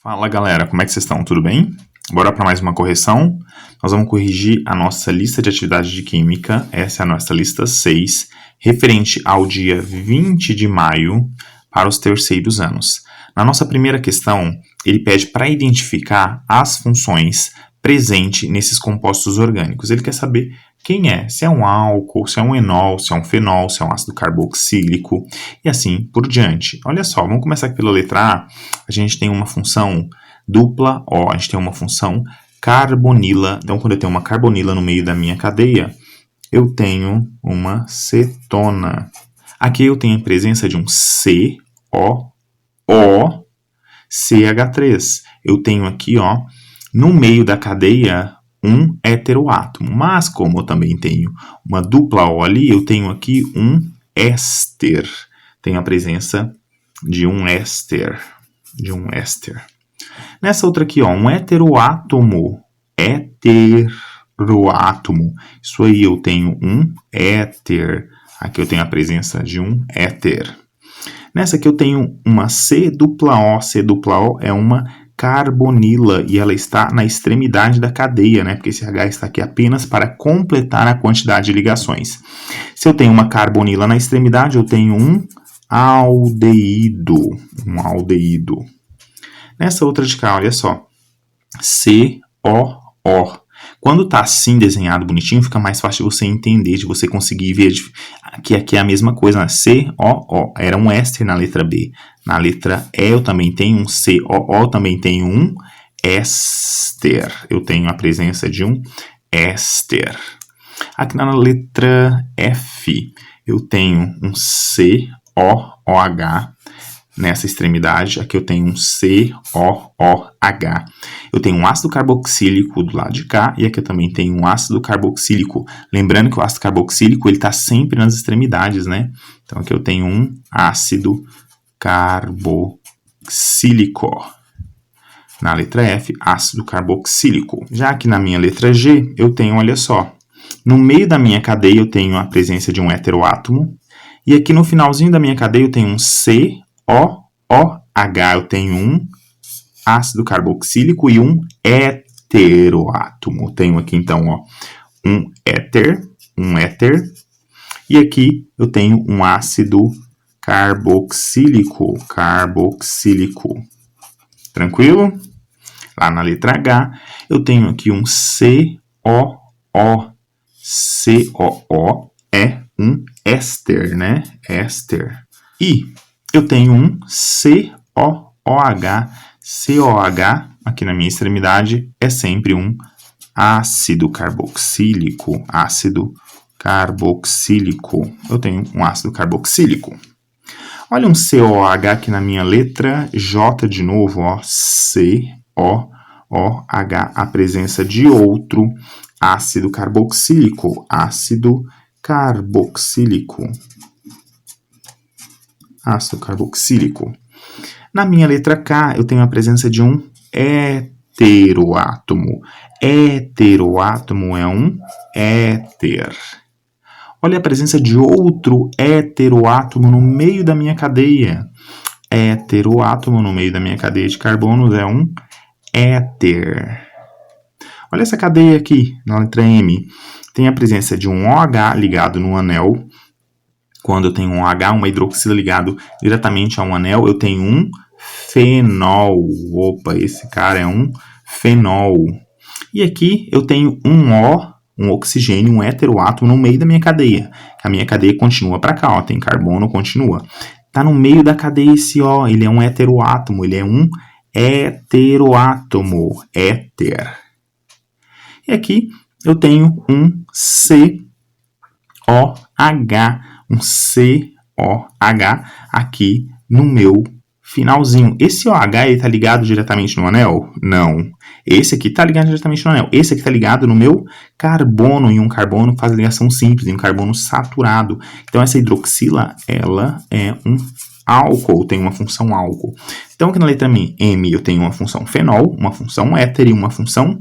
Fala galera, como é que vocês estão? Tudo bem? Bora para mais uma correção. Nós vamos corrigir a nossa lista de atividades de química, essa é a nossa lista 6, referente ao dia 20 de maio para os terceiros anos. Na nossa primeira questão, ele pede para identificar as funções presentes nesses compostos orgânicos. Ele quer saber quem é, se é um álcool, se é um enol, se é um fenol, se é um ácido carboxílico e assim por diante. Olha só, vamos começar aqui pela letra A. A gente tem uma função dupla O, a gente tem uma função carbonila. Então, quando eu tenho uma carbonila no meio da minha cadeia, eu tenho uma cetona. Aqui eu tenho a presença de um COOCH3. Eu tenho aqui, ó, no meio da cadeia, um heteroátomo. Mas, como eu também tenho uma dupla O ali, eu tenho aqui um éster. Tenho a presença de um éster. Nessa outra aqui, ó, um heteroátomo. Isso aí, eu tenho um éter. Aqui eu tenho a presença de um éter. Nessa aqui eu tenho uma C dupla O. C dupla O é uma carbonila e ela está na extremidade da cadeia, né? Porque esse H está aqui apenas para completar a quantidade de ligações. Se eu tenho uma carbonila na extremidade, eu tenho um aldeído. Nessa outra de cá, olha só. COO. Quando está assim desenhado bonitinho, fica mais fácil de você entender, de você conseguir ver que aqui é a mesma coisa, né? COO. Era um éster na letra B. Na letra E eu também tenho um COO, também tenho um éster. Eu tenho a presença de um éster. Aqui na letra F eu tenho um COOH. Nessa extremidade, aqui eu tenho um COOH. Eu tenho um ácido carboxílico do lado de cá e aqui eu também tenho um ácido carboxílico. Lembrando que o ácido carboxílico ele está sempre nas extremidades, né? Então aqui eu tenho um ácido carboxílico. Na letra F, ácido carboxílico. Já aqui na minha letra G, eu tenho, olha só, no meio da minha cadeia eu tenho a presença de um heteroátomo e aqui no finalzinho da minha cadeia eu tenho um COOH, eu tenho um ácido carboxílico e um heteroátomo. Tenho aqui então, ó, um éter, e aqui eu tenho um ácido carboxílico. Tranquilo? Lá na letra H, eu tenho aqui um COO. COO é um éster, né? Éster. E eu tenho um COOH. COOH, aqui na minha extremidade, é sempre um ácido carboxílico. Eu tenho um ácido carboxílico. Olha um COOH aqui na minha letra J de novo, ó. COOH, a presença de outro ácido carboxílico. Ácido carboxílico. Na minha letra K, eu tenho a presença de um heteroátomo. Heteroátomo é um éter. Olha a presença de outro heteroátomo no meio da minha cadeia. Heteroátomo no meio da minha cadeia de carbonos é um éter. Olha essa cadeia aqui, na letra M. Tem a presença de um OH ligado no anel. Quando eu tenho um OH, uma hidroxila ligado diretamente a um anel, eu tenho um fenol. Opa, esse cara é um fenol. E aqui eu tenho um O, um oxigênio, um heteroátomo no meio da minha cadeia. A minha cadeia continua para cá, ó, tem carbono, continua. Tá no meio da cadeia esse O, ele é um heteroátomo, ele é um heteroátomo, éter. E aqui eu tenho um COH aqui no meu finalzinho. Esse OH está ligado diretamente no anel? Não. Esse aqui está ligado diretamente no anel. Esse aqui está ligado no meu carbono, e um carbono faz ligação simples, e um carbono saturado. Então essa hidroxila, ela é um álcool, tem uma função álcool. Então aqui na letra M eu tenho uma função fenol, uma função éter e uma função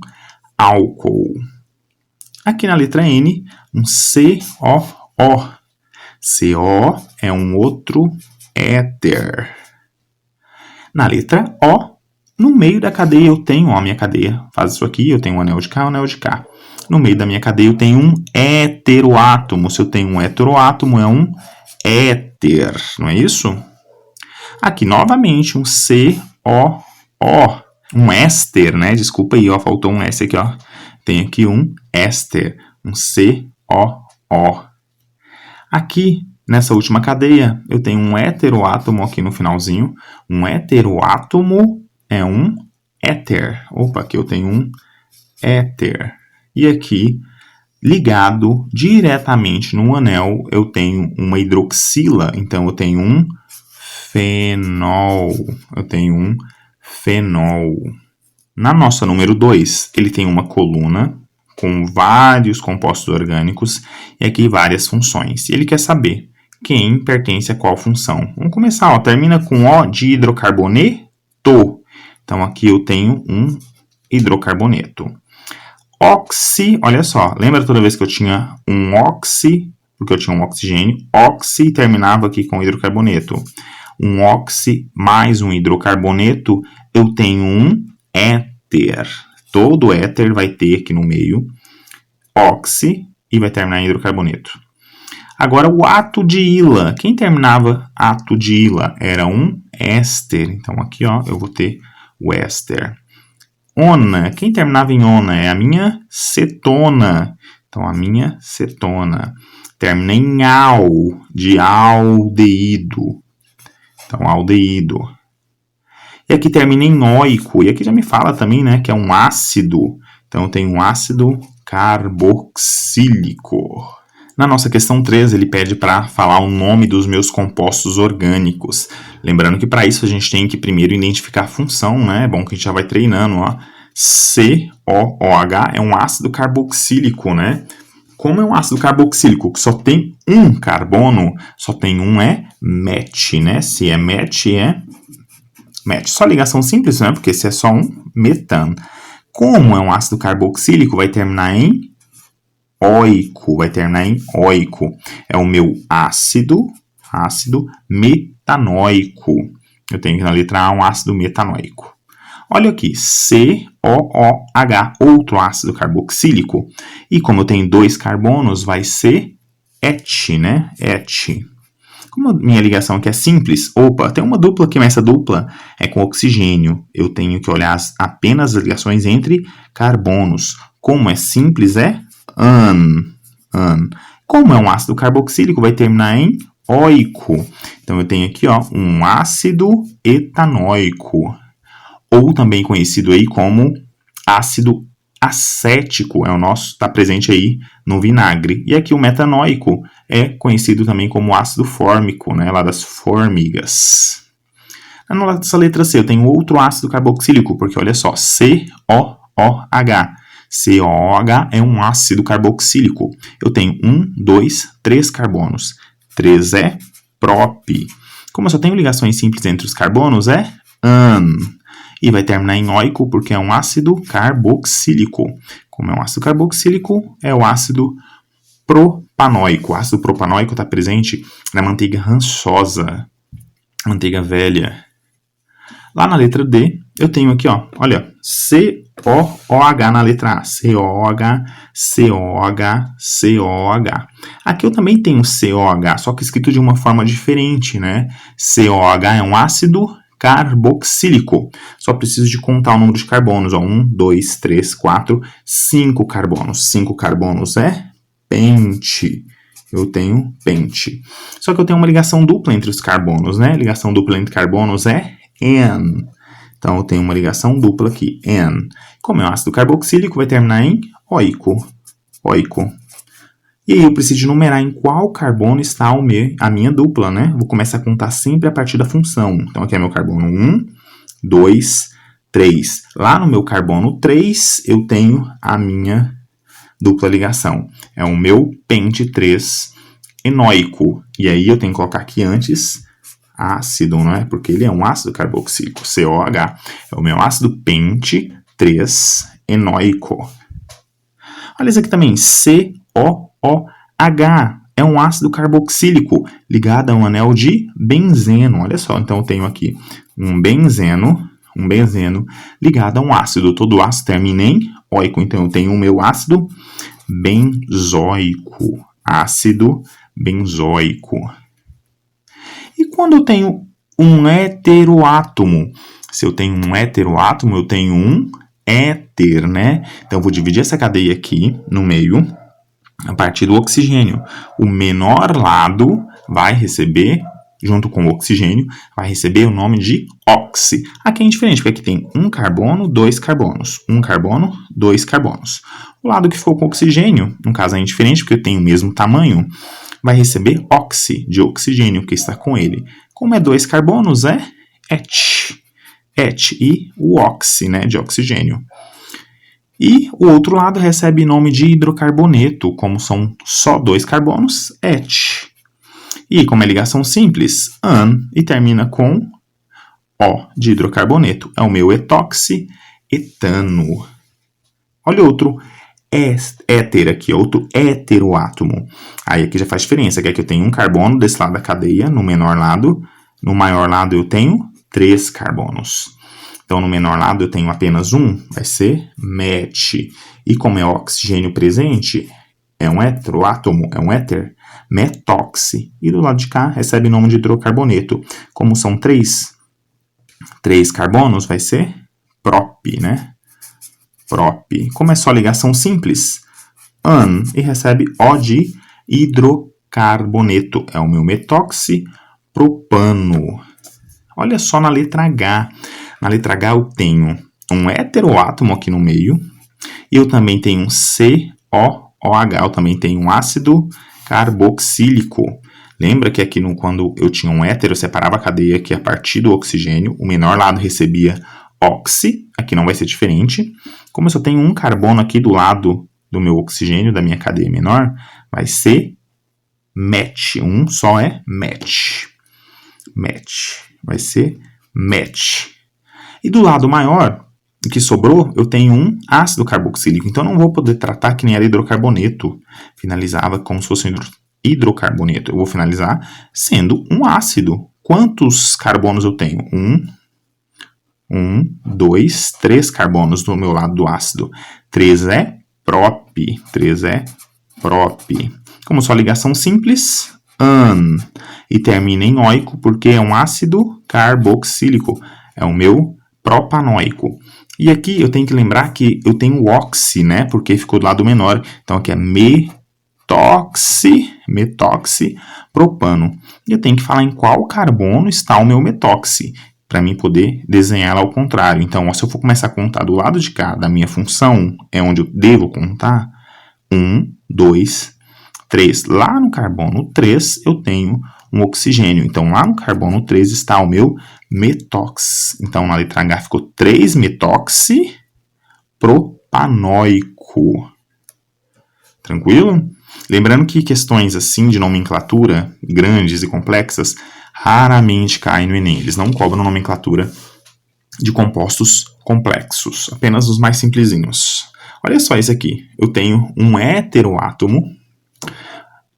álcool. Aqui na letra N, um COO. CO é um outro éter. Na letra O, No meio da cadeia eu tenho, ó, a minha cadeia faz isso aqui, eu tenho um anel de cá, um anel de cá. No meio da minha cadeia eu tenho um heteroátomo. Se eu tenho um heteroátomo, é um éter, não é isso? Aqui, novamente, um COO, um éster, né? Desculpa aí, ó, faltou um S aqui, ó. Tem aqui um éster, um COO. Aqui, nessa última cadeia, eu tenho um heteroátomo aqui no finalzinho. Um heteroátomo é um éter. Opa, aqui eu tenho um éter. E aqui, ligado diretamente no anel, eu tenho uma hidroxila. Então, eu tenho um fenol. Na nossa número 2, ele tem uma coluna com vários compostos orgânicos e aqui várias funções. E ele quer saber quem pertence a qual função. Vamos começar, ó, termina com O de hidrocarboneto. Então, aqui eu tenho um hidrocarboneto. Oxi, olha só, lembra toda vez que eu tinha um oxi, porque eu tinha um oxigênio, oxi terminava aqui com hidrocarboneto. Um oxi mais um hidrocarboneto, eu tenho um éter. Todo éter vai ter aqui no meio oxi e vai terminar em hidrocarboneto. Agora o ato de ila. Quem terminava ato de ila era um éster. Então aqui, ó, eu vou ter o éster. Ona. Quem terminava em ona é a minha cetona. Então a minha cetona. Termina em al, de aldeído. Então aldeído. E aqui termina em oico. E aqui já me fala também, né, que é um ácido. Então eu tenho um ácido carboxílico. Na nossa questão 3, ele pede para falar o nome dos meus compostos orgânicos. Lembrando que para isso a gente tem que primeiro identificar a função, né? É bom que a gente já vai treinando, ó. COOH é um ácido carboxílico, né? Como é um ácido carboxílico que só tem um carbono, só tem um MET, né? Se é MET, é MET. Só ligação simples, né? Porque se é só um, metano. Como é um ácido carboxílico, vai terminar em oico. É o meu ácido metanoico. Eu tenho aqui na letra A um ácido metanoico. Olha aqui, COOH, outro ácido carboxílico. E como eu tenho 2 carbonos, vai ser ET, né? ET. Como a minha ligação aqui é simples, tem uma dupla aqui, mas essa dupla é com oxigênio. Eu tenho que olhar apenas as ligações entre carbonos. Como é simples, é an. Como é um ácido carboxílico, vai terminar em oico. Então, eu tenho aqui, ó, um ácido etanoico. Ou também conhecido aí como ácido acético, está presente aí no vinagre. E aqui o metanoico é conhecido também como ácido fórmico, né, lá das formigas. Na nossa letra C, eu tenho outro ácido carboxílico, porque olha só, COOH. COOH é um ácido carboxílico. Eu tenho 1, 2, 3 carbonos. 3 é prop. Como eu só tenho ligações simples entre os carbonos, é an. E vai terminar em oico porque é um ácido carboxílico. Como é um ácido carboxílico, é o ácido propanoico. O ácido propanoico está presente na manteiga rançosa, manteiga velha. Lá na letra D, eu tenho aqui, ó, olha, COOH na letra A. COOH. Aqui eu também tenho COH, só que escrito de uma forma diferente, né? COH é um ácido carboxílico. Só preciso de contar o número de carbonos. 1, 2, 3, 4, 5 carbonos. 5 carbonos é pente. Eu tenho pente. Só que eu tenho uma ligação dupla entre os carbonos, né? Ligação dupla entre carbonos é N. Então, eu tenho uma ligação dupla aqui, N. Como é um ácido carboxílico, vai terminar em oico. E aí eu preciso numerar em qual carbono está a minha dupla, né? Vou começar a contar sempre a partir da função. Então, aqui é meu carbono 1, 2, 3. Lá no meu carbono 3, eu tenho a minha dupla ligação. É o meu pente 3 enoico. E aí eu tenho que colocar aqui antes ácido, não é? Porque ele é um ácido carboxílico, COH. É o meu ácido pente 3 enoico. Olha isso aqui também, COOH. É um ácido carboxílico ligado a um anel de benzeno. Olha só, então eu tenho aqui um benzeno, um benzeno, ligado a um ácido. Todo ácido termina em óico, então eu tenho o meu ácido benzoico. Ácido benzoico. E quando eu tenho um heteroátomo? Se eu tenho um heteroátomo, eu tenho um éter, né? Então, eu vou dividir essa cadeia aqui no meio, a partir do oxigênio. O menor lado vai receber, junto com o oxigênio, vai receber o nome de oxi. Aqui é indiferente, porque aqui tem um carbono, dois carbonos. Um carbono, dois carbonos. O lado que ficou com oxigênio, no caso é indiferente, porque tem o mesmo tamanho, vai receber oxi, de oxigênio, que está com ele. Como é dois carbonos, é et. Et. E o oxi, né, de oxigênio. E o outro lado recebe nome de hidrocarboneto, como são só dois carbonos, et. E como é ligação simples, an, e termina com O, de hidrocarboneto. É o meu etoxi-etano. Olha outro éter aqui, outro heteroátomo. Aí aqui já faz diferença, que aqui eu tenho um carbono desse lado da cadeia, no menor lado. No maior lado eu tenho 3 carbonos. Então, no menor lado eu tenho apenas um, vai ser met. E como é oxigênio presente, é um heteroátomo, é um éter, metoxi. E do lado de cá recebe o nome de hidrocarboneto. Como são 3 carbonos, vai ser prop, né? Prop. Como é só ligação simples, an, e recebe O de hidrocarboneto. É o meu metoxipropano. Olha só na letra H. Na letra H eu tenho um heteroátomo aqui no meio. E eu também tenho um COOH. Eu também tenho um ácido carboxílico. Lembra que aqui quando eu tinha um hétero, eu separava a cadeia aqui a partir do oxigênio. O menor lado recebia oxi. Aqui não vai ser diferente. Como eu só tenho um carbono aqui do lado do meu oxigênio, da minha cadeia menor, vai ser met. Um só é met. Met. Vai ser met. E do lado maior, o que sobrou, eu tenho um ácido carboxílico. Então, eu não vou poder tratar que nem era hidrocarboneto. Finalizava como se fosse um hidrocarboneto. Eu vou finalizar sendo um ácido. Quantos carbonos eu tenho? 2, 3 carbonos do meu lado do ácido. 3 é prop. 3 é prop. Como só ligação simples, an. E termina em oico porque é um ácido carboxílico. É o meu propanoico. E aqui eu tenho que lembrar que eu tenho o oxi, né? Porque ficou do lado menor. Então aqui é metoxipropano. E eu tenho que falar em qual carbono está o meu metoxi, para mim poder desenhar ela ao contrário. Então, se eu for começar a contar do lado de cá da minha função, é onde eu devo contar. 1, 2, 3. Lá no carbono 3 eu tenho um oxigênio. Então, lá no carbono 3 está o meu metox. Então, na letra H ficou 3-metoxipropanoico. Tranquilo? Lembrando que questões assim de nomenclatura grandes e complexas raramente caem no Enem. Eles não cobram nomenclatura de compostos complexos, apenas os mais simplesinhos. Olha só isso aqui. Eu tenho um heteroátomo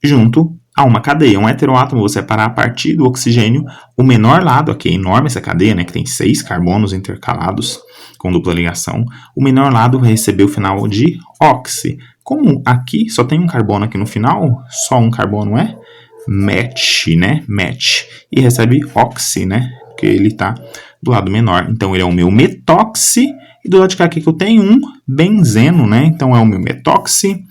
junto a uma cadeia. Um heteroátomo vou separar a partir do oxigênio. O menor lado, aqui é enorme essa cadeia, né, que tem 6 carbonos intercalados com dupla ligação. O menor lado vai receber o final de oxi. Como aqui só tem um carbono aqui no final, só um carbono é met, né? Met. E recebe oxi, né? Porque ele está do lado menor. Então, ele é o meu metoxi. E do lado de cá aqui que eu tenho um benzeno, né? Então, é o meu metoxi,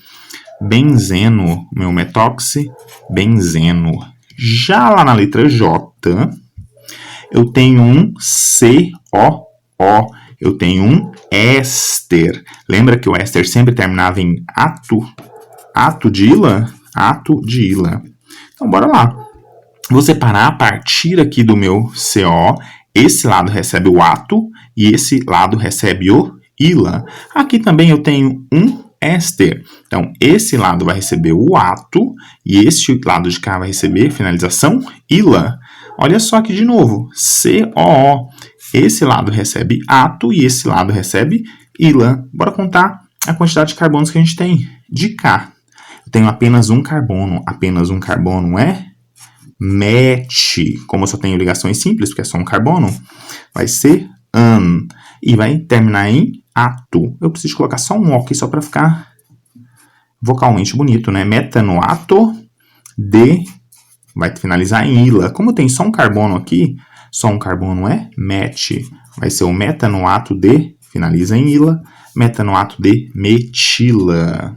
benzeno. Meu metoxi, benzeno. Já lá na letra J, eu tenho um COO. Eu tenho um éster. Lembra que o éster sempre terminava em ato de ila? Ato de ila. Então, bora lá. Vou separar a partir aqui do meu CO. Esse lado recebe o ato e esse lado recebe o ila. Aqui também eu tenho um éster. Então, esse lado vai receber o ato e esse lado de cá vai receber finalização ila. Olha só aqui de novo. COO. Esse lado recebe ato e esse lado recebe ila. Bora contar a quantidade de carbonos que a gente tem de cá. Eu tenho apenas um carbono. Apenas um carbono é met. Como eu só tenho ligações simples, porque é só um carbono, vai ser an. E vai terminar em ato. Eu preciso colocar só um O aqui só para ficar vocalmente bonito, né? Metanoato de... Vai finalizar em ila. Como tem só um carbono aqui, só um carbono é met. Vai ser o metanoato de, finaliza em ila, metanoato de metila.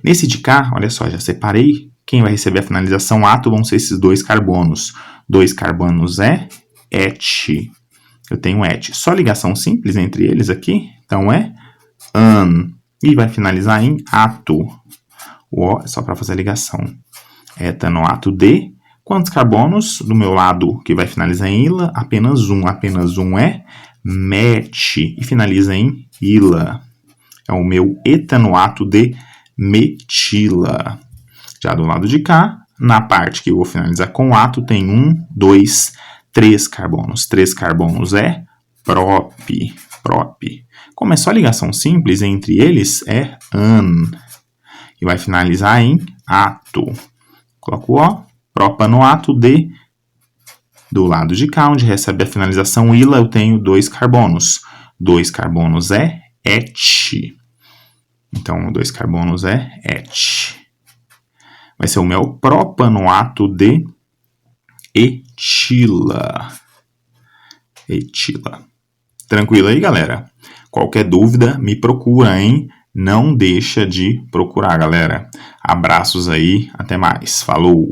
Nesse de cá, olha só, já separei. Quem vai receber a finalização ato vão ser esses dois carbonos. Dois carbonos é et. Eu tenho et. Só ligação simples entre eles aqui. Então é an. E vai finalizar em ato. O O é só para fazer a ligação. Etanoato de. Quantos carbonos? Do meu lado, que vai finalizar em ila, apenas um. Apenas um é met. E finaliza em ila. É o meu etanoato de metila. Já do lado de cá, na parte que eu vou finalizar com ato, tem 1, 2, 3 carbonos. 3 carbonos é prop. Prop. Como é só ligação simples entre eles, é an. E vai finalizar em ato. Coloco o O, propanoato de. Do lado de cá, onde recebe a finalização ila, eu tenho 2 carbonos. 2 carbonos é et. Então, 2 carbonos é et. Vai ser o meu propanoato de etila. Etila. Tranquilo aí, galera? Qualquer dúvida, me procura, hein? Não deixa de procurar, galera. Abraços aí, até mais. Falou!